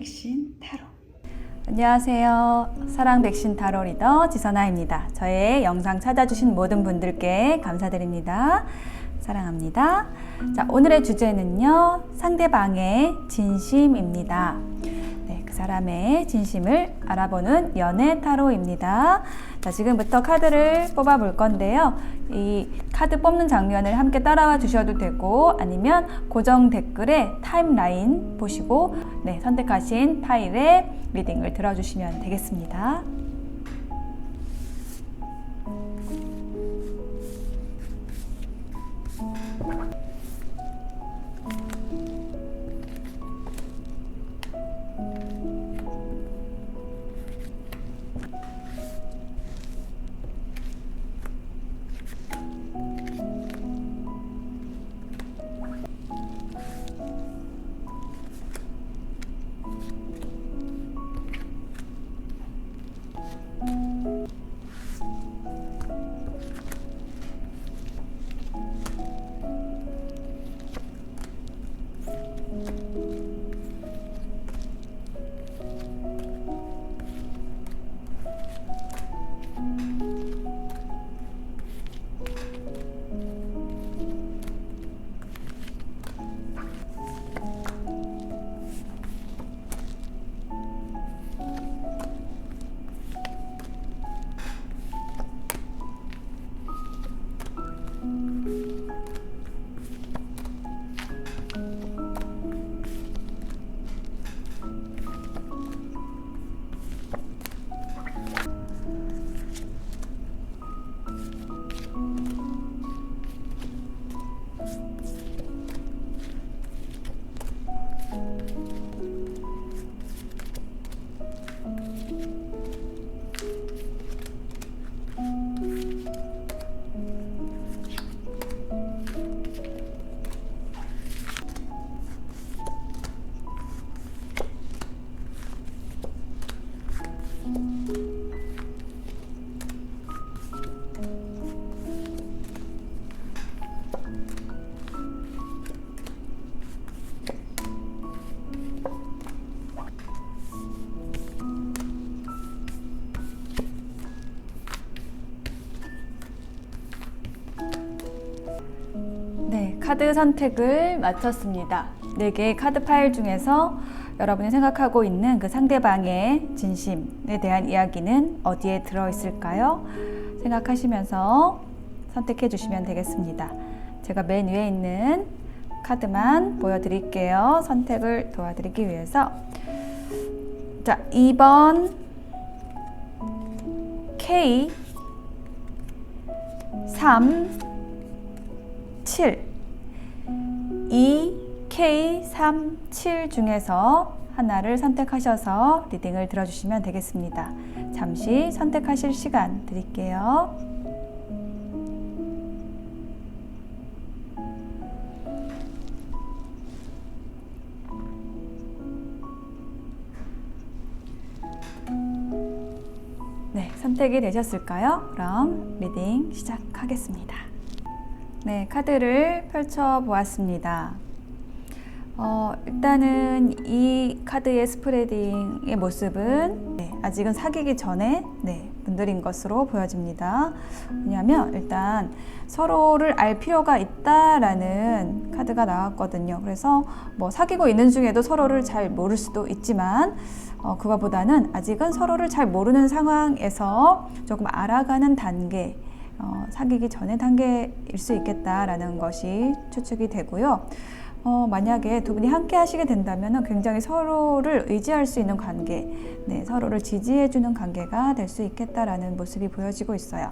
백신 타로. 안녕하세요. 사랑 백신 타로 리더 지선아입니다. 저의 영상 찾아주신 모든 분들께 감사드립니다. 사랑합니다. 자, 오늘의 주제는요, 상대방의 진심입니다. 네, 그 사람의 진심을 알아보는 연애 타로입니다. 자, 지금부터 카드를 뽑아 볼 건데요. 이 카드 뽑는 장면을 함께 따라와 주셔도 되고, 아니면 고정 댓글에 타임라인 보시고 선택하신 파일에 리딩을 들어주시면 되겠습니다. 네, 카드 선택을 마쳤습니다. 4개의 카드 파일 중에서 여러분이 생각하고 있는 그 상대방의 진심에 대한 이야기는 어디에 들어있을까요? 생각하시면서 선택해 주시면 되겠습니다. 제가 맨 위에 있는 카드만 보여드릴게요. 선택을 도와드리기 위해서. 자, 2번 K 3 7 2K37 중에서 하나를 선택하셔서 리딩을 들어주시면 되겠습니다. 잠시 선택하실 시간 드릴게요. 네, 선택이 되셨을까요? 그럼 리딩 시작하겠습니다. 네, 카드를 펼쳐 보았습니다. 일단은 이 카드의 스프레딩의 모습은 아직은 사귀기 전에 분들인 것으로 보여집니다. 왜냐하면 일단 서로를 알 필요가 있다라는 카드가 나왔거든요. 그래서 뭐 사귀고 있는 중에도 서로를 잘 모를 수도 있지만 그거보다는 아직은 서로를 잘 모르는 상황에서 조금 알아가는 단계, 사귀기 전의 단계일 수 있겠다라는 것이 추측이 되고요. 만약에 두 분이 함께 하시게 된다면 굉장히 서로를 의지할 수 있는 관계, 서로를 지지해주는 관계가 될 수 있겠다라는 모습이 보여지고 있어요.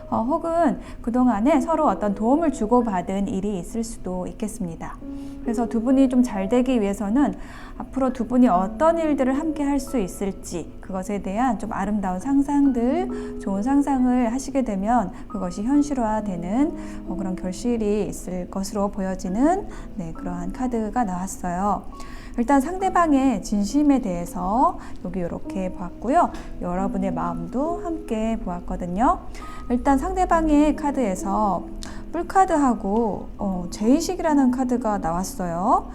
혹은 그동안에 서로 어떤 도움을 주고받은 일이 있을 수도 있겠습니다. 그래서 두 분이 좀 잘 되기 위해서는 앞으로 두 분이 어떤 일들을 함께 할 수 있을지, 그것에 대한 좀 아름다운 상상들, 좋은 상상을 하시게 되면 그것이 현실화되는 그런 결실이 있을 것으로 보여지는 그러한 카드가 나왔어요. 일단 상대방의 진심에 대해서 여기 이렇게 보았고요. 여러분의 마음도 함께 보았거든요. 일단 상대방의 카드에서 뿔카드하고 제의식이라는 카드가 나왔어요.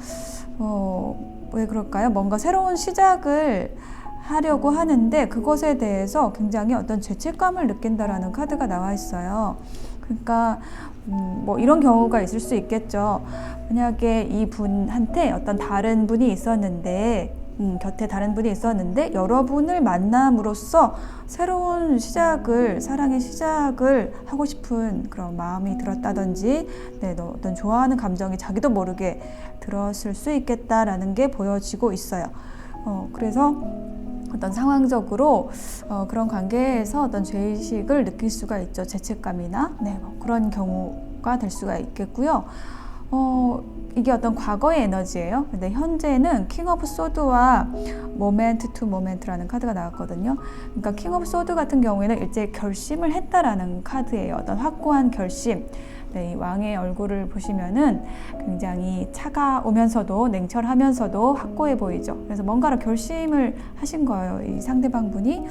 왜 그럴까요? 뭔가 새로운 시작을 하려고 하는데 그것에 대해서 굉장히 어떤 죄책감을 느낀다라는 카드가 나와 있어요. 그러니까 뭐 이런 경우가 있을 수 있겠죠. 만약에 이 분한테 어떤 다른 분이 있었는데 곁에 다른 분이 있었는데 여러분을 만남으로써 새로운 시작을, 사랑의 시작을 하고 싶은 그런 마음이 들었다든지, 네, 어떤 좋아하는 감정이 자기도 모르게 들었을 수 있겠다라는 게 보여지고 있어요. 그래서 어떤 상황적으로 그런 관계에서 어떤 죄의식을 느낄 수가 있죠. 죄책감이나 네, 뭐 그런 경우가 될 수가 있겠고요. 이게 어떤 과거의 에너지예요. 근데 현재는 킹 오브 소드와 모멘트 투 모멘트라는 카드가 나왔거든요. 그러니까 킹 오브 소드 같은 경우에는 일제 결심을 했다라는 카드예요. 어떤 확고한 결심. 네, 이 왕의 얼굴을 보시면은 굉장히 차가우면서도 냉철하면서도 확고해 보이죠. 그래서 뭔가를 결심을 하신 거예요, 이 상대방 분이.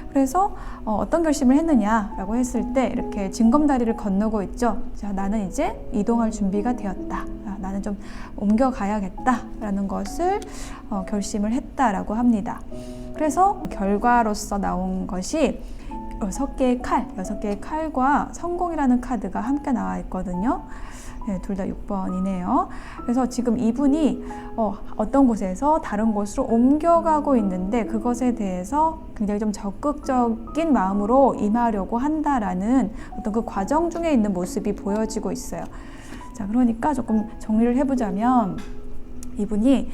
그래서 어떤 결심을 했느냐라고 했을 때 이렇게 징검다리를 건너고 있죠. 자, 나는 이제 이동할 준비가 되었다. 나는 좀 옮겨가야겠다라는 것을 결심을 했다라고 합니다. 그래서 결과로서 나온 것이 6개의 칼과 성공이라는 카드가 함께 나와 있거든요. 네, 둘 다 6번이네요. 그래서 지금 이분이 어떤 곳에서 다른 곳으로 옮겨가고 있는데 그것에 대해서 굉장히 좀 적극적인 마음으로 임하려고 한다라는 어떤 그 과정 중에 있는 모습이 보여지고 있어요. 자, 그러니까 조금 정리를 해보자면 이분이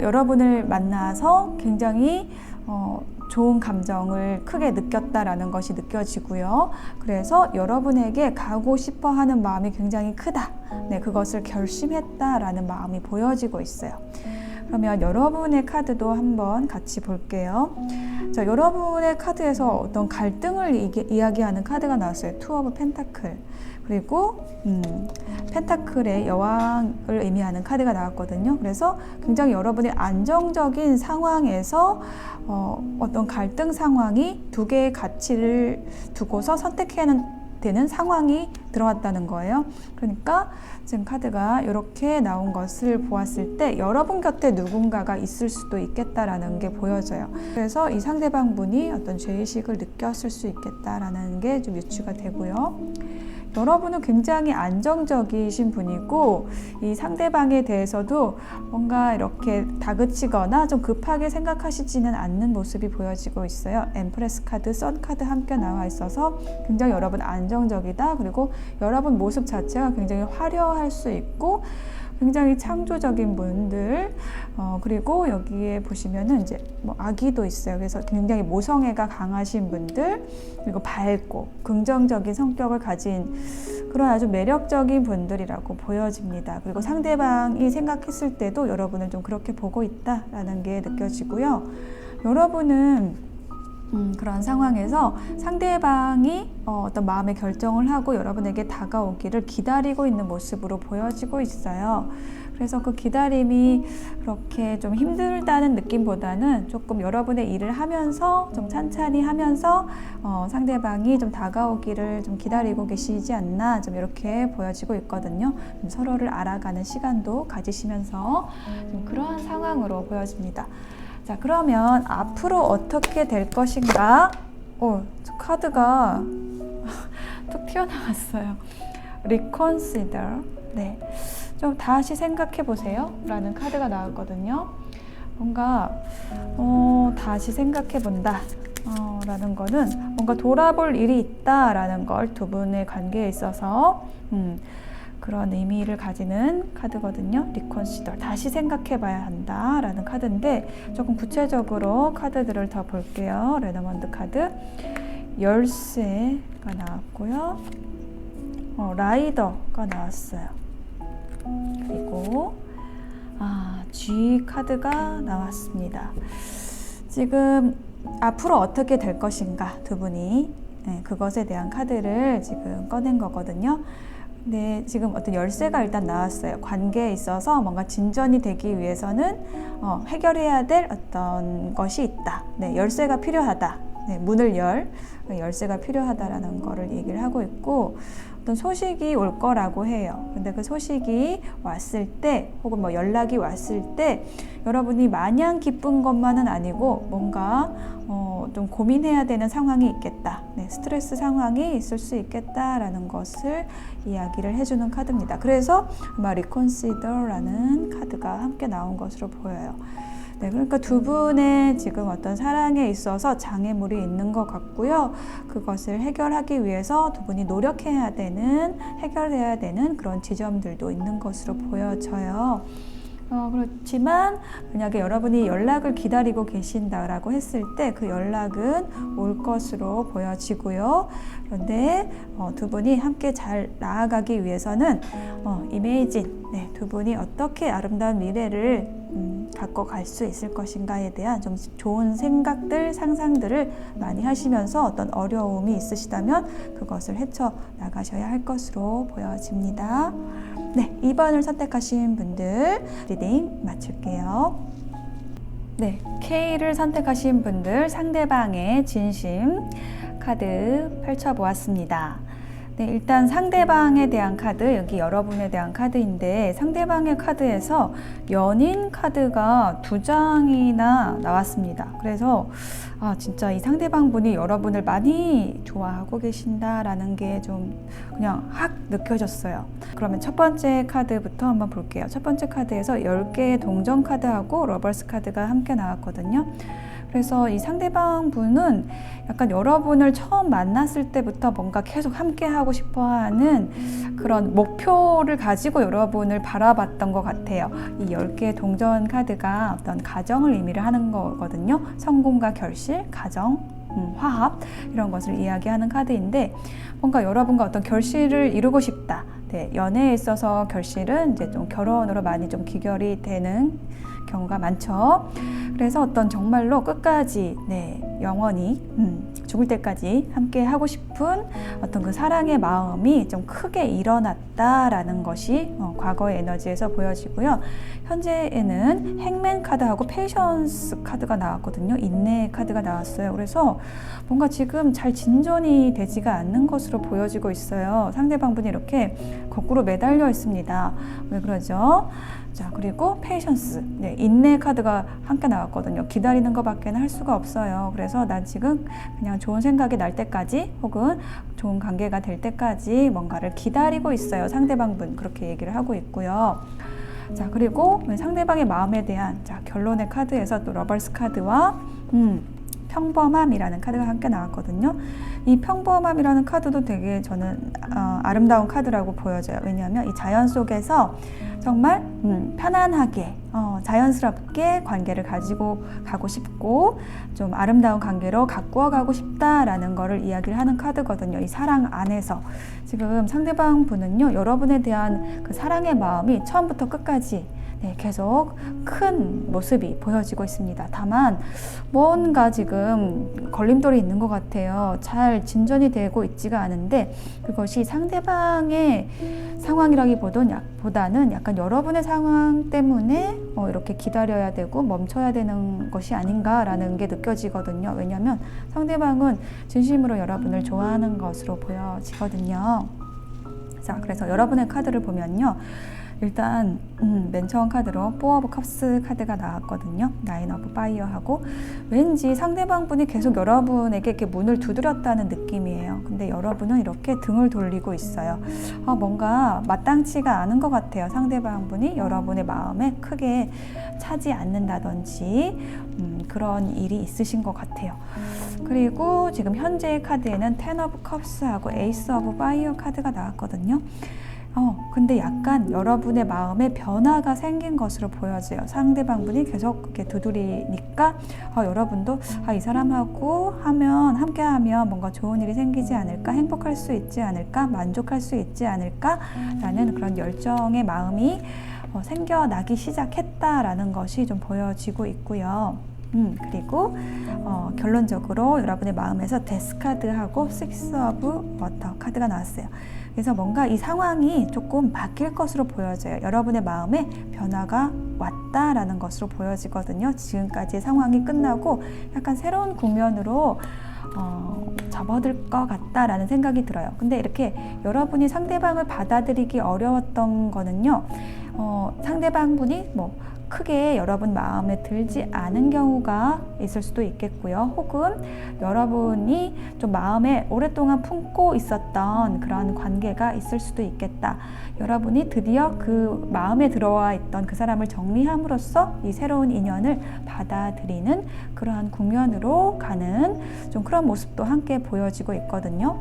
여러분을 만나서 굉장히 좋은 감정을 크게 느꼈다라는 것이 느껴지고요. 그래서 여러분에게 가고 싶어 하는 마음이 굉장히 크다. 네, 그것을 결심했다라는 마음이 보여지고 있어요. 그러면 여러분의 카드도 한번 같이 볼게요. 자, 여러분의 카드에서 어떤 갈등을 이야기하는 카드가 나왔어요. 투 오브 펜타클. 그리고 펜타클의 여왕을 의미하는 카드가 나왔거든요. 그래서 굉장히 여러분의 안정적인 상황에서 어떤 갈등 상황이 두 개의 가치를 두고서 선택해야 되는 상황이 들어왔다는 거예요. 그러니까 지금 카드가 이렇게 나온 것을 보았을 때 여러분 곁에 누군가가 있을 수도 있겠다라는 게 보여져요. 그래서 이 상대방 분이 어떤 죄의식을 느꼈을 수 있겠다라는 게 좀 유추가 되고요. 여러분은 굉장히 안정적이신 분이고 이 상대방에 대해서도 뭔가 이렇게 다그치거나 좀 급하게 생각하시지는 않는 모습이 보여지고 있어요. 엠프레스 카드, 선 카드 함께 나와 있어서 굉장히 여러분 안정적이다. 그리고 여러분 모습 자체가 굉장히 화려할 수 있고 굉장히 창조적인 분들, 그리고 여기에 보시면은 이제 뭐 아기도 있어요. 그래서 굉장히 모성애가 강하신 분들, 그리고 밝고 긍정적인 성격을 가진 그런 아주 매력적인 분들이라고 보여집니다. 그리고 상대방이 생각했을 때도 여러분을 좀 그렇게 보고 있다라는 게 느껴지고요. 여러분은 그런 상황에서 상대방이 어떤 마음의 결정을 하고 여러분에게 다가오기를 기다리고 있는 모습으로 보여지고 있어요. 그래서 그 기다림이 그렇게 좀 힘들다는 느낌보다는 조금 여러분의 일을 하면서 좀 찬찬히 하면서 상대방이 좀 다가오기를 좀 기다리고 계시지 않나 좀 이렇게 보여지고 있거든요. 좀 서로를 알아가는 시간도 가지시면서 좀 그러한 상황으로 보여집니다. 자, 그러면 앞으로 어떻게 될 것인가? 카드가 툭 튀어나왔어요. Reconsider. 네, 좀 다시 생각해 보세요 라는 카드가 나왔거든요. 뭔가 다시 생각해 본다 라는 거는 뭔가 돌아볼 일이 있다라는 걸 두 분의 관계에 있어서 그런 의미를 가지는 카드거든요. 리컨시더, 다시 생각해 봐야 한다 라는 카드인데 조금 구체적으로 카드들을 더 볼게요. 레너먼드 카드, 열쇠가 나왔고요. 라이더가 나왔어요. 그리고 G 카드가 나왔습니다. 지금 앞으로 어떻게 될 것인가 두 분이 그것에 대한 카드를 지금 꺼낸 거거든요. 네, 지금 어떤 열쇠가 일단 나왔어요. 관계에 있어서 뭔가 진전이 되기 위해서는 해결해야 될 어떤 것이 있다. 네, 열쇠가 필요하다. 네, 문을 열쇠가 필요하다라는 거를 얘기를 하고 있고, 어떤 소식이 올 거라고 해요. 근데 그 소식이 왔을 때 혹은 뭐 연락이 왔을 때 여러분이 마냥 기쁜 것만은 아니고 뭔가 좀 고민해야 되는 상황이 있겠다. 네, 스트레스 상황이 있을 수 있겠다라는 것을 이야기를 해주는 카드입니다. 그래서 아마 Reconsider라는 카드가 함께 나온 것으로 보여요. 네, 그러니까 두 분의 지금 어떤 사랑에 있어서 장애물이 있는 것 같고요. 그것을 해결하기 위해서 두 분이 노력해야 되는, 해결해야 되는 그런 지점들도 있는 것으로 보여져요. 그렇지만 만약에 여러분이 연락을 기다리고 계신다라고 했을 때 그 연락은 올 것으로 보여지고요. 그런데 두 분이 함께 잘 나아가기 위해서는 이메이진, 네, 두 분이 어떻게 아름다운 미래를 갖고 갈 수 있을 것인가에 대한 좀 좋은 생각들, 상상들을 많이 하시면서 어떤 어려움이 있으시다면 그것을 헤쳐나가셔야 할 것으로 보여집니다. 네, 2번을 선택하신 분들 리딩 마칠게요. 네, K를 선택하신 분들 상대방의 진심 카드 펼쳐보았습니다. 네, 일단 상대방에 대한 카드, 여기 여러분에 대한 카드인데 상대방의 카드에서 연인 카드가 2장이나 나왔습니다. 그래서 진짜 이 상대방 분이 여러분을 많이 좋아하고 계신다라는 게 좀 그냥 확 느껴졌어요. 그러면 첫 번째 카드부터 한번 볼게요. 첫 번째 카드에서 10개의 동전 카드하고 러버스 카드가 함께 나왔거든요. 그래서 이 상대방 분은 약간 여러분을 처음 만났을 때부터 뭔가 계속 함께 하고 싶어 하는 그런 목표를 가지고 여러분을 바라봤던 것 같아요. 이 10개의 동전 카드가 어떤 가정을 의미를 하는 거거든요. 성공과 결실, 가정, 화합 이런 것을 이야기하는 카드인데 뭔가 여러분과 어떤 결실을 이루고 싶다. 네, 연애에 있어서 결실은 이제 좀 결혼으로 많이 좀 귀결이 되는 경우가 많죠. 그래서 어떤 정말로 끝까지 영원히 죽을 때까지 함께 하고 싶은 어떤 그 사랑의 마음이 좀 크게 일어났다라는 것이 과거의 에너지에서 보여지고요. 현재에는 행맨 카드하고 페이션스 카드가 나왔거든요. 인내 카드가 나왔어요. 그래서 뭔가 지금 잘 진전이 되지가 않는 것으로 보여지고 있어요. 상대방분이 이렇게 거꾸로 매달려 있습니다. 왜 그러죠? 자, 그리고 페이션스, 인내 카드가 함께 나왔거든요. 기다리는 것밖에 할 수가 없어요. 그래서 난 지금 그냥 좋은 생각이 날 때까지 혹은 좋은 관계가 될 때까지 뭔가를 기다리고 있어요. 상대방분 그렇게 얘기를 하고 있고요. 자, 그리고 상대방의 마음에 대한 결론의 카드에서 또 러버스 카드와 평범함이라는 카드가 함께 나왔거든요. 이 평범함이라는 카드도 되게 저는 아름다운 카드라고 보여져요. 왜냐하면 이 자연 속에서 정말 편안하게 자연스럽게 관계를 가지고 가고 싶고 좀 아름다운 관계로 가꾸어 가고 싶다라는 거를 이야기를 하는 카드거든요. 이 사랑 안에서 지금 상대방 분은요, 여러분에 대한 그 사랑의 마음이 처음부터 끝까지 계속 큰 모습이 보여지고 있습니다. 다만 뭔가 지금 걸림돌이 있는 것 같아요. 잘 진전이 되고 있지가 않은데 그것이 상대방의 상황이라기보다는 약간 여러분의 상황 때문에 이렇게 기다려야 되고 멈춰야 되는 것이 아닌가라는 게 느껴지거든요. 왜냐하면 상대방은 진심으로 여러분을 좋아하는 것으로 보여지거든요. 자, 그래서 여러분의 카드를 보면요. 일단 맨 처음 카드로 4 오브 컵스 카드가 나왔거든요. 9 오브 파이어하고 왠지 상대방 분이 계속 여러분에게 이렇게 문을 두드렸다는 느낌이에요. 근데 여러분은 이렇게 등을 돌리고 있어요. 뭔가 마땅치가 않은 것 같아요. 상대방 분이 여러분의 마음에 크게 차지 않는다든지 그런 일이 있으신 것 같아요. 그리고 지금 현재의 카드에는 10 오브 컵스하고 에이스 오브 파이어 카드가 나왔거든요. 근데 약간 여러분의 마음에 변화가 생긴 것으로 보여져요. 상대방 분이 계속 그렇게 두드리니까 여러분도 이 사람하고 함께 하면 뭔가 좋은 일이 생기지 않을까, 행복할 수 있지 않을까, 만족할 수 있지 않을까 라는 그런 열정의 마음이 생겨나기 시작했다라는 것이 좀 보여지고 있고요. 그리고 결론적으로 여러분의 마음에서 데스 카드하고 6 오브 워터 카드가 나왔어요. 그래서 뭔가 이 상황이 조금 바뀔 것으로 보여져요. 여러분의 마음에 변화가 왔다라는 것으로 보여지거든요. 지금까지의 상황이 끝나고 약간 새로운 국면으로 접어들 것 같다라는 생각이 들어요. 근데 이렇게 여러분이 상대방을 받아들이기 어려웠던 거는요, 상대방 분이 뭐 크게 여러분 마음에 들지 않은 경우가 있을 수도 있겠고요. 혹은 여러분이 좀 마음에 오랫동안 품고 있었던 그런 관계가 있을 수도 있겠다. 여러분이 드디어 그 마음에 들어와 있던 그 사람을 정리함으로써 이 새로운 인연을 받아들이는 그러한 국면으로 가는 좀 그런 모습도 함께 보여지고 있거든요.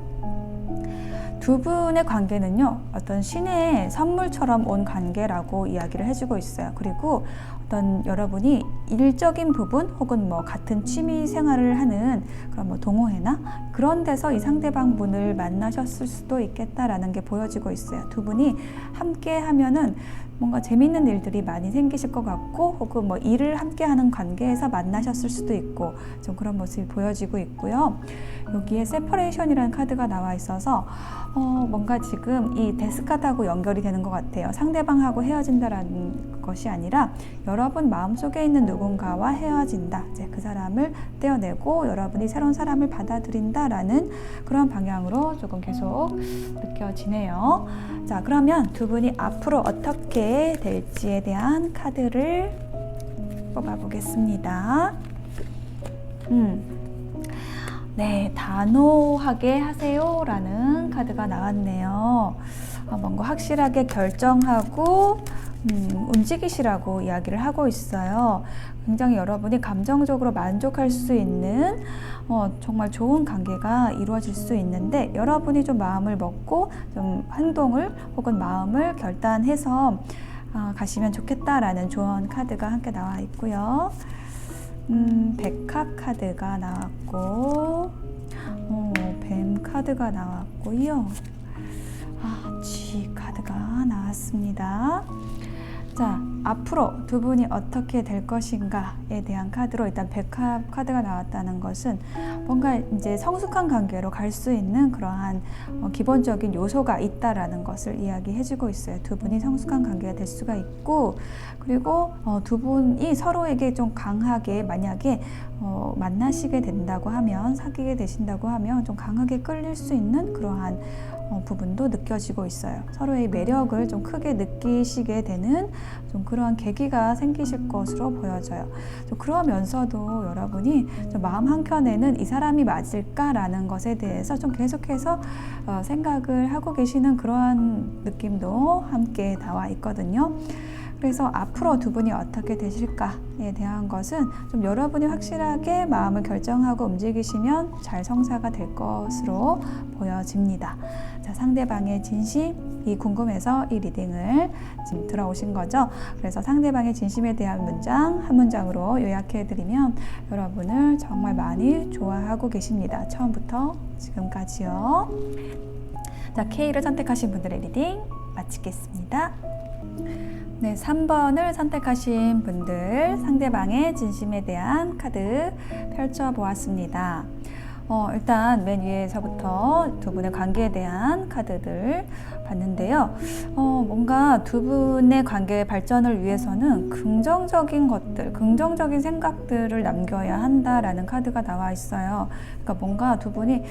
두 분의 관계는요, 어떤 신의 선물처럼 온 관계라고 이야기를 해주고 있어요. 그리고 어떤 여러분이 일적인 부분 혹은 뭐 같은 취미 생활을 하는 그런 뭐 동호회나 그런 데서 이 상대방 분을 만나셨을 수도 있겠다라는 게 보여지고 있어요. 두 분이 함께 하면은 뭔가 재밌는 일들이 많이 생기실 것 같고, 혹은 뭐 일을 함께 하는 관계에서 만나셨을 수도 있고, 좀 그런 모습이 보여지고 있고요. 여기에 세퍼레이션이라는 카드가 나와 있어서 뭔가 지금 이 데스 카드하고 연결이 되는 것 같아요. 상대방하고 헤어진다라는 것이 아니라 여러분 마음속에 있는 누군가와 헤어진다. 이제 그 사람을 떼어내고 여러분이 새로운 사람을 받아들인다라는 그런 방향으로 조금 계속 느껴지네요. 자, 그러면 두 분이 앞으로 어떻게 될지에 대한 카드를 뽑아보겠습니다. 네, 단호하게 하세요 라는 카드가 나왔네요. 뭔가 확실하게 결정하고 움직이시라고 이야기를 하고 있어요. 굉장히 여러분이 감정적으로 만족할 수 있는 정말 좋은 관계가 이루어질 수 있는데, 여러분이 좀 마음을 먹고 좀 행동을 혹은 마음을 결단해서 가시면 좋겠다라는 조언 카드가 함께 나와 있고요. 백합 카드가 나왔고, 뱀 카드가 나왔고요. 쥐 카드가 나왔습니다. 자, 앞으로 두 분이 어떻게 될 것인가에 대한 카드로 일단 백합 카드가 나왔다는 것은 뭔가 이제 성숙한 관계로 갈 수 있는 그러한 기본적인 요소가 있다라는 것을 이야기해주고 있어요. 두 분이 성숙한 관계가 될 수가 있고, 그리고 두 분이 서로에게 좀 강하게 만약에 만나시게 된다고 하면, 사귀게 되신다고 하면 좀 강하게 끌릴 수 있는 그러한 부분도 느껴지고 있어요. 서로의 매력을 좀 크게 느끼시게 되는 좀 그러한 계기가 생기실 것으로 보여져요. 좀 그러면서도 여러분이 좀 마음 한켠에는 이 사람이 맞을까라는 것에 대해서 좀 계속해서 생각을 하고 계시는 그러한 느낌도 함께 나와 있거든요. 그래서 앞으로 두 분이 어떻게 되실까에 대한 것은 좀 여러분이 확실하게 마음을 결정하고 움직이시면 잘 성사가 될 것으로 보여집니다. 자, 상대방의 진심이 궁금해서 이 리딩을 지금 들어오신 거죠. 그래서 상대방의 진심에 대한 문장 한 문장으로 요약해드리면 여러분을 정말 많이 좋아하고 계십니다. 처음부터 지금까지요. 자, K를 선택하신 분들의 리딩 마치겠습니다. 네, 3번을 선택하신 분들 상대방의 진심에 대한 카드 펼쳐보았습니다. 일단 맨 위에서부터 두 분의 관계에 대한 카드들 봤는데요. 뭔가 두 분의 관계의 발전을 위해서는 긍정적인 것들, 긍정적인 생각들을 남겨야 한다라는 카드가 나와 있어요. 그러니까 뭔가 두 분이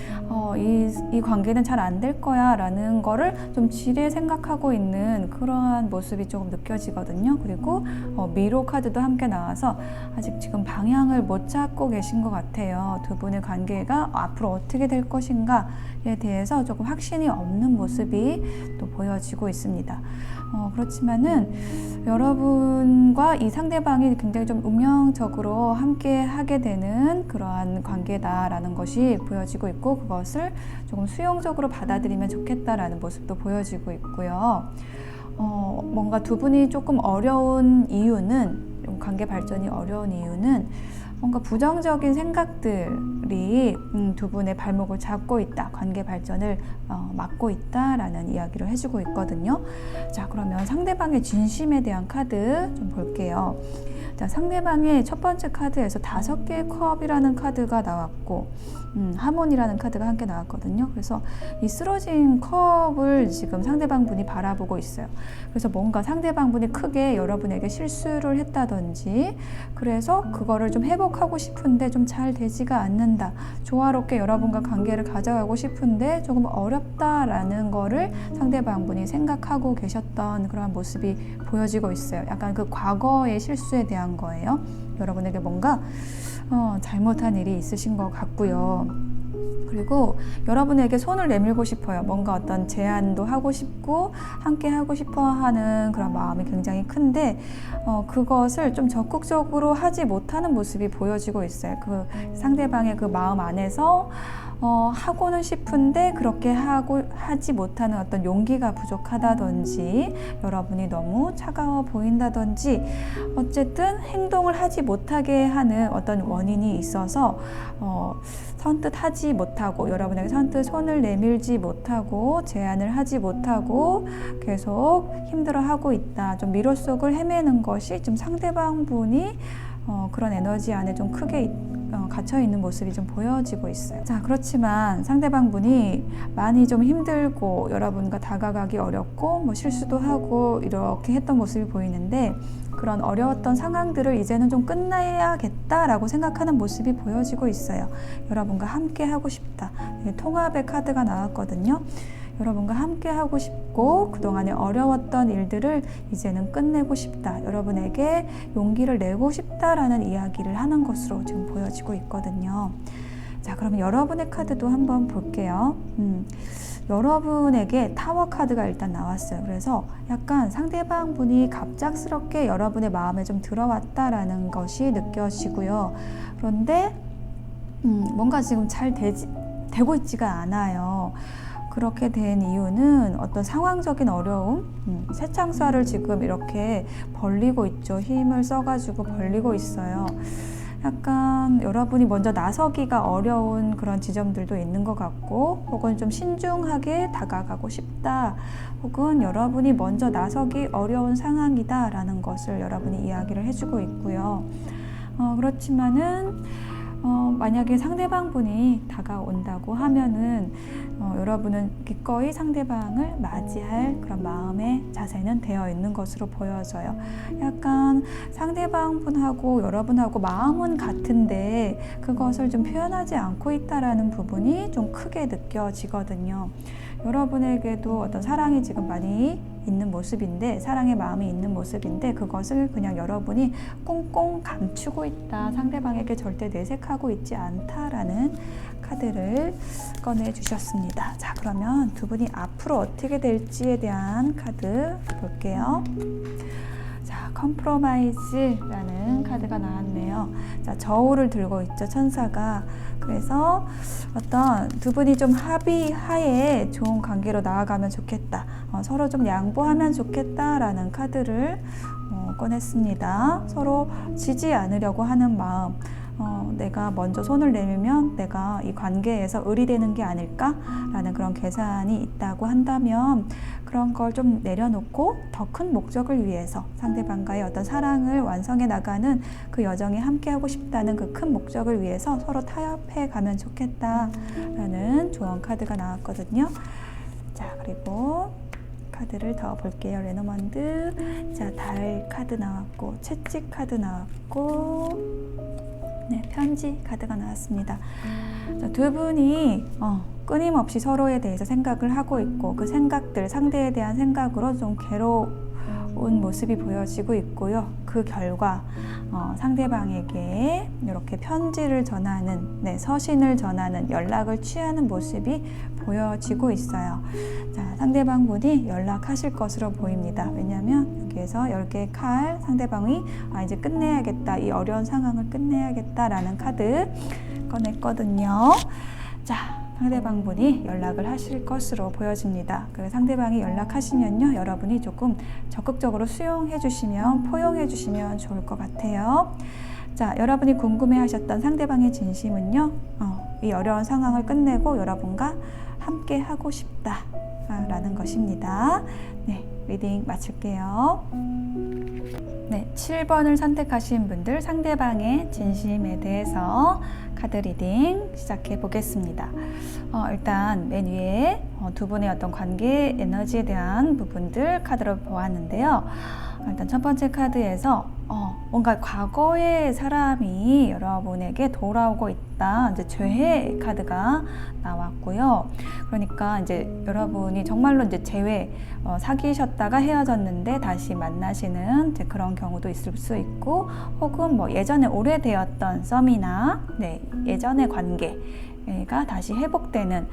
이 관계는 잘 안 될 거야 라는 거를 좀 지레 생각하고 있는 그러한 모습이 조금 느껴지거든요. 그리고 미로 카드도 함께 나와서 아직 지금 방향을 못 잡고 계신 것 같아요. 두 분의 관계가 앞으로 어떻게 될 것인가에 대해서 조금 확신이 없는 모습이 또 보여지고 있습니다. 그렇지만은 여러분과 이 상대방이 굉장히 좀 운명적으로 함께 하게 되는 그러한 관계다라는 것이 보여지고 있고, 그것을 조금 수용적으로 받아들이면 좋겠다라는 모습도 보여지고 있고요. 뭔가 두 분이 조금 어려운 이유는, 관계 발전이 어려운 이유는 뭔가 부정적인 생각들이 두 분의 발목을 잡고 있다, 관계 발전을 막고 있다라는 이야기를 해주고 있거든요. 자, 그러면 상대방의 진심에 대한 카드 좀 볼게요. 자, 상대방의 첫 번째 카드에서 5개의 컵이라는 카드가 나왔고 하모니라는 카드가 함께 나왔거든요. 그래서 이 쓰러진 컵을 지금 상대방 분이 바라보고 있어요. 그래서 뭔가 상대방 분이 크게 여러분에게 실수를 했다든지, 그래서 그거를 좀 회복하고 싶은데 좀 잘 되지가 않는다. 조화롭게 여러분과 관계를 가져가고 싶은데 조금 어렵다라는 거를 상대방 분이 생각하고 계셨던 그런 모습이 보여지고 있어요. 약간 그 과거의 실수에 대한 거예요. 여러분에게 뭔가 잘못한 일이 있으신 것 같고요. 그리고 여러분에게 손을 내밀고 싶어요. 뭔가 어떤 제안도 하고 싶고 함께 하고 싶어 하는 그런 마음이 굉장히 큰데 그것을 좀 적극적으로 하지 못하는 모습이 보여지고 있어요. 그 상대방의 그 마음 안에서 하고는 싶은데 그렇게 하지 못하는 어떤 용기가 부족하다든지, 여러분이 너무 차가워 보인다든지, 어쨌든 행동을 하지 못하게 하는 어떤 원인이 있어서 선뜻 하지 못하고, 여러분에게 선뜻 손을 내밀지 못하고 제안을 하지 못하고 계속 힘들어하고 있다. 좀 미로 속을 헤매는 것이 좀 상대방 분이 그런 에너지 안에 좀 크게 갇혀 있는 모습이 좀 보여지고 있어요. 자, 그렇지만 상대방 분이 많이 좀 힘들고 여러분과 다가가기 어렵고 뭐 실수도 하고 이렇게 했던 모습이 보이는데, 그런 어려웠던 상황들을 이제는 좀 끝내야겠다라고 생각하는 모습이 보여지고 있어요. 여러분과 함께 하고 싶다. 통합의 카드가 나왔거든요. 여러분과 함께 하고 싶고 그동안에 어려웠던 일들을 이제는 끝내고 싶다. 여러분에게 용기를 내고 싶다라는 이야기를 하는 것으로 지금 보여지고 있거든요. 자, 그러면 여러분의 카드도 한번 볼게요. 여러분에게 타워 카드가 일단 나왔어요. 그래서 약간 상대방 분이 갑작스럽게 여러분의 마음에 좀 들어왔다라는 것이 느껴지고요. 그런데 뭔가 지금 잘 되고 있지가 않아요. 그렇게 된 이유는 어떤 상황적인 어려움, 새창살을 지금 이렇게 벌리고 있죠. 힘을 써가지고 벌리고 있어요. 약간 여러분이 먼저 나서기가 어려운 그런 지점들도 있는 것 같고, 혹은 좀 신중하게 다가가고 싶다, 혹은 여러분이 먼저 나서기 어려운 상황이다 라는 것을 여러분이 이야기를 해주고 있고요. 그렇지만은 만약에 상대방 분이 다가온다고 하면은 여러분은 기꺼이 상대방을 맞이할 그런 마음의 자세는 되어 있는 것으로 보여져요. 약간 상대방 분하고 여러분하고 마음은 같은데 그것을 좀 표현하지 않고 있다라는 부분이 좀 크게 느껴지거든요. 여러분에게도 어떤 사랑이 지금 많이 있는 모습인데, 사랑의 마음이 있는 모습인데, 그것을 그냥 여러분이 꽁꽁 감추고 있다, 상대방에게 절대 내색하고 있지 않다라는 카드를 꺼내 주셨습니다. 자, 그러면 두 분이 앞으로 어떻게 될지에 대한 카드 볼게요. 자, 컴프로마이즈라는 카드가 나왔네요. 자, 저울을 들고 있죠, 천사가. 그래서 어떤 두 분이 좀 합의하에 좋은 관계로 나아가면 좋겠다, 서로 좀 양보하면 좋겠다라는 카드를 꺼냈습니다. 서로 지지 않으려고 하는 마음, 내가 먼저 손을 내밀면 내가 이 관계에서 의리되는 게 아닐까라는 그런 계산이 있다고 한다면, 그런 걸 좀 내려놓고 더 큰 목적을 위해서 상대방과의 어떤 사랑을 완성해 나가는 그 여정에 함께하고 싶다는 그 큰 목적을 위해서 서로 타협해 가면 좋겠다라는 조언 카드가 나왔거든요. 자, 그리고 카드를 더 볼게요. 레노먼드. 자, 달 카드 나왔고, 채찍 카드 나왔고, 네, 편지 카드가 나왔습니다. 자, 두 분이 끊임없이 서로에 대해서 생각을 하고 있고, 그 생각들, 상대에 대한 생각으로 좀 괴로운 모습이 보여지고 있고요. 그 결과 상대방에게 이렇게 편지를 전하는, 서신을 전하는, 연락을 취하는 모습이 보여지고 있어요. 자, 상대방 분이 연락하실 것으로 보입니다. 왜냐하면 여기에서 10개의 칼, 상대방이 이제 끝내야겠다, 이 어려운 상황을 끝내야겠다라는 카드 꺼냈거든요. 자, 상대방 분이 연락을 하실 것으로 보여집니다. 그래서 상대방이 연락하시면요, 여러분이 조금 적극적으로 수용해 주시면, 포용해 주시면 좋을 것 같아요. 자, 여러분이 궁금해하셨던 상대방의 진심은요, 이 어려운 상황을 끝내고 여러분과 함께 하고 싶다라는 것입니다. 네, 리딩 마칠게요. 네, 7번을 선택하신 분들 상대방의 진심에 대해서 카드 리딩 시작해 보겠습니다. 일단 맨 위에 두 분의 어떤 관계 에너지에 대한 부분들 카드로 보았는데요. 일단 첫 번째 카드에서 뭔가 과거의 사람이 여러분에게 돌아오고 있다. 이제 죄의 카드가 나왔고요. 그러니까 이제 여러분이 정말로 이제 재회, 사귀셨다가 헤어졌는데 다시 만나시는 이제 그런 경우도 있을 수 있고, 혹은 뭐 예전에 오래되었던 썸이나 예전의 관계가 다시 회복되는,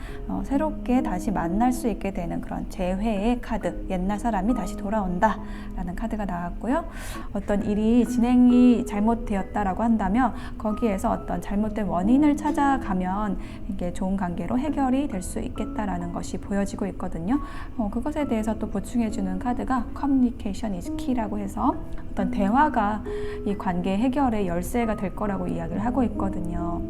새롭게 다시 만날 수 있게 되는 그런 재회의 카드, 옛날 사람이 다시 돌아온다 라는 카드가 나왔고요. 어떤 일이 진행이 잘못되었다라고 한다면 거기에서 어떤 잘못된 원인을 찾아가면 이게 좋은 관계로 해결이 될 수 있겠다라는 것이 보여지고 있거든요. 그것에 대해서 또 보충해주는 카드가 Communication is Key라고 해서 어떤 대화가 이 관계 해결의 열쇠가 될 거라고 이야기를 하고 있거든요.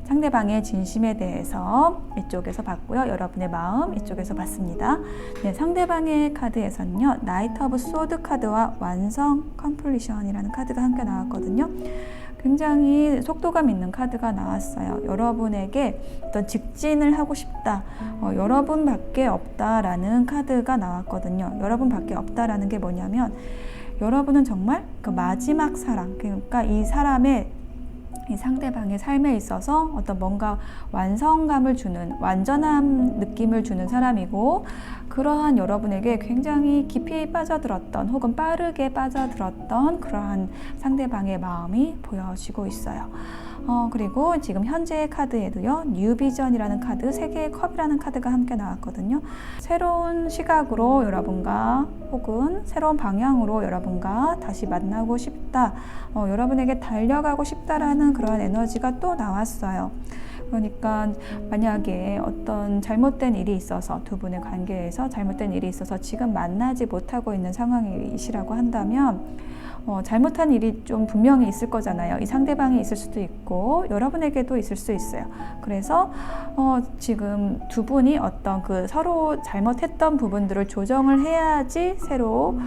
상대방의 진심에 대해서 이쪽에서 봤고요. 여러분의 마음 이쪽에서 봤습니다. 네, 상대방의 카드에서는요. 나이트 오브 소드 카드와 완성 컴플리션이라는 카드가 함께 나왔거든요. 굉장히 속도감 있는 카드가 나왔어요. 여러분에게 어떤 직진을 하고 싶다. 여러분밖에 없다라는 카드가 나왔거든요. 여러분밖에 없다라는 게 뭐냐면 여러분은 정말 그 마지막 사랑, 그러니까 이 사람의 이 상대방의 삶에 있어서 어떤 뭔가 완성감을 주는, 완전한 느낌을 주는 사람이고, 그러한 여러분에게 굉장히 깊이 빠져들었던 혹은 빠르게 빠져들었던 그러한 상대방의 마음이 보여지고 있어요. 그리고 지금 현재의 카드에도요, 뉴비전이라는 카드, 세 개의 컵이라는 카드가 함께 나왔거든요. 새로운 시각으로 여러분과 혹은 새로운 방향으로 여러분과 다시 만나고 싶다, 여러분에게 달려가고 싶다라는 그런 에너지가 또 나왔어요. 그러니까 만약에 어떤 잘못된 일이 있어서 두 분의 관계에서 잘못된 일이 있어서 지금 만나지 못하고 있는 상황이시라고 한다면 잘못한 일이 좀 분명히 있을 거잖아요. 이 상대방이 있을 수도 있고 여러분에게도 있을 수 있어요. 그래서 지금 두 분이 어떤 그 서로 잘못했던 부분들을 조정을 해야지 새로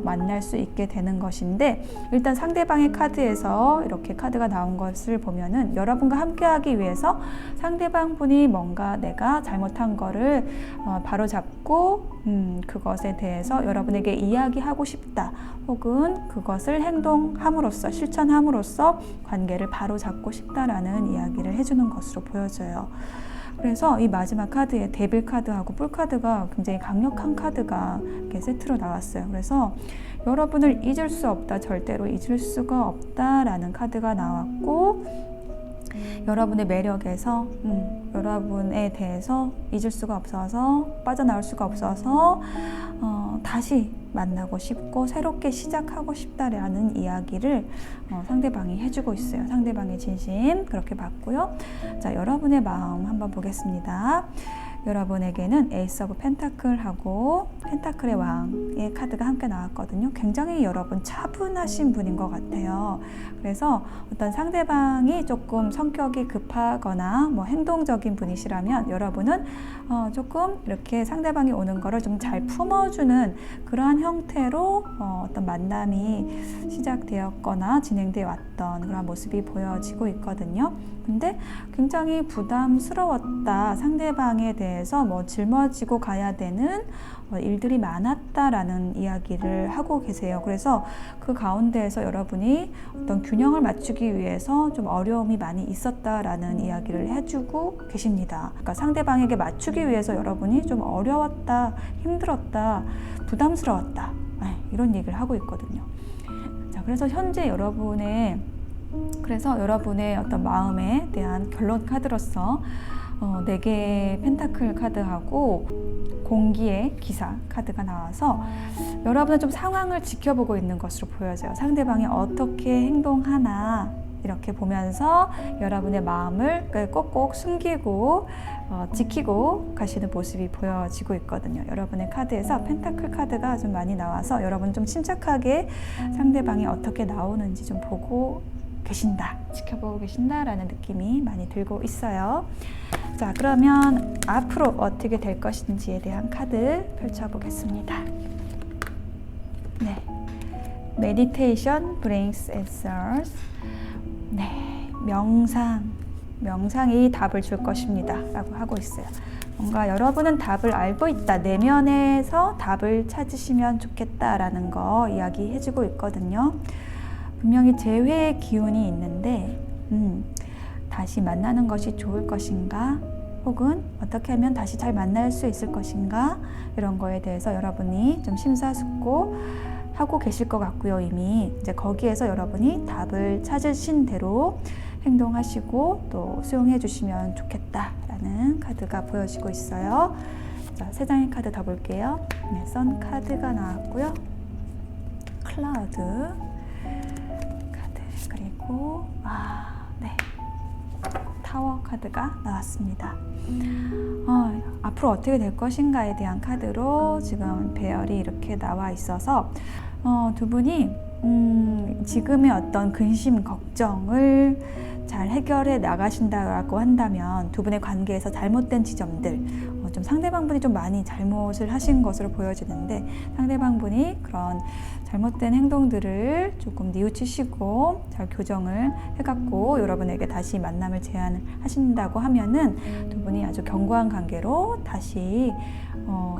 만날 수 있게 되는 것인데, 일단 상대방의 카드에서 이렇게 카드가 나온 것을 보면은 여러분과 함께하기 위해서 상대방 분이 뭔가 내가 잘못한 거를 바로잡고 그것에 대해서 여러분에게 이야기하고 싶다, 혹은 그것을 행동함으로써 실천함으로써 관계를 바로잡고 싶다라는 이야기를 해주는 것으로 보여져요. 그래서 이 마지막 카드에 데빌 카드하고 뿔 카드가 굉장히 강력한 카드가 이렇게 세트로 나왔어요. 그래서 여러분을 잊을 수 없다, 절대로 잊을 수가 없다라는 카드가 나왔고, 여러분의 매력에서 여러분에 대해서 잊을 수가 없어서, 빠져나올 수가 없어서 다시 만나고 싶고 새롭게 시작하고 싶다라는 이야기를 상대방이 해주고 있어요. 상대방의 진심 그렇게 봤고요. 자, 여러분의 마음 한번 보겠습니다. 여러분에게는 에이스 오브 펜타클하고 펜타클의 왕의 카드가 함께 나왔거든요. 굉장히 여러분 차분하신 분인 것 같아요. 그래서 어떤 상대방이 조금 성격이 급하거나 뭐 행동적인 분이시라면 여러분은 조금 이렇게 상대방이 오는 거를 좀 잘 품어주는 그러한 형태로 어떤 만남이 시작되었거나 진행되어 왔던 그런 모습이 보여지고 있거든요. 근데 굉장히 부담스러웠다, 상대방에 대해서 뭐 짊어지고 가야 되는 일들이 많았다라는 이야기를 하고 계세요. 그래서 그 가운데에서 여러분이 어떤 균형을 맞추기 위해서 좀 어려움이 많이 있었다라는 이야기를 해주고 계십니다. 그러니까 상대방에게 맞추기 위해서 여러분이 좀 어려웠다, 힘들었다, 부담스러웠다, 이런 얘기를 하고 있거든요. 자, 그래서 현재 여러분의 어떤 마음에 대한 결론 카드로서 4개의 펜타클 카드하고 공기의 기사 카드가 나와서 여러분은 좀 상황을 지켜보고 있는 것으로 보여져요. 상대방이 어떻게 행동하나 이렇게 보면서 여러분의 마음을 꼭꼭 숨기고 지키고 가시는 모습이 보여지고 있거든요. 여러분의 카드에서 펜타클 카드가 좀 많이 나와서 여러분 좀 침착하게 상대방이 어떻게 나오는지 좀 보고 계신다, 지켜보고 계신다라는 느낌이 많이 들고 있어요. 자, 그러면 앞으로 어떻게 될 것인지에 대한 카드 펼쳐보겠습니다. 네. Meditation brings answers. 네. 명상이 답을 줄 것입니다. 라고 하고 있어요. 뭔가 여러분은 답을 알고 있다. 내면에서 답을 찾으시면 좋겠다라는 거 이야기해주고 있거든요. 분명히 재회의 기운이 있는데 다시 만나는 것이 좋을 것인가? 혹은 어떻게 하면 다시 잘 만날 수 있을 것인가? 이런 거에 대해서 여러분이 좀 심사숙고하고 계실 것 같고요. 이미 이제 거기에서 여러분이 답을 찾으신 대로 행동하시고 또 수용해 주시면 좋겠다라는 카드가 보여지고 있어요. 자, 세 장의 카드 더 볼게요. 네, 선 카드가 나왔고요. 클라우드 카드, 그리고 네, 타워 카드가 나왔습니다. 앞으로 어떻게 될 것인가에 대한 카드로 지금 배열이 이렇게 나와 있어서 두 분이 지금의 어떤 근심, 걱정을 잘 해결해 나가신다고 한다면 두 분의 관계에서 잘못된 지점들, 좀 상대방분이 좀 많이 잘못을 하신 것으로 보여지는데 상대방분이 그런 잘못된 행동들을 조금 뉘우치시고 잘 교정을 해갖고 여러분에게 다시 만남을 제안하신다고 하면은 두 분이 아주 견고한 관계로 다시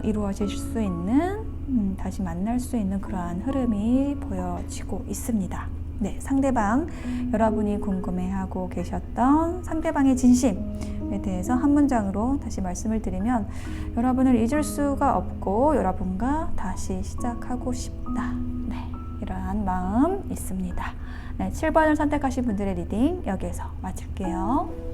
이루어질 수 있는, 다시 만날 수 있는 그러한 흐름이 보여지고 있습니다. 네, 상대방, 여러분이 궁금해하고 계셨던 상대방의 진심에 대해서 한 문장으로 다시 말씀을 드리면 여러분을 잊을 수가 없고 여러분과 다시 시작하고 싶다. 네, 이러한 마음 있습니다. 네, 7번을 선택하신 분들의 리딩 여기에서 마칠게요.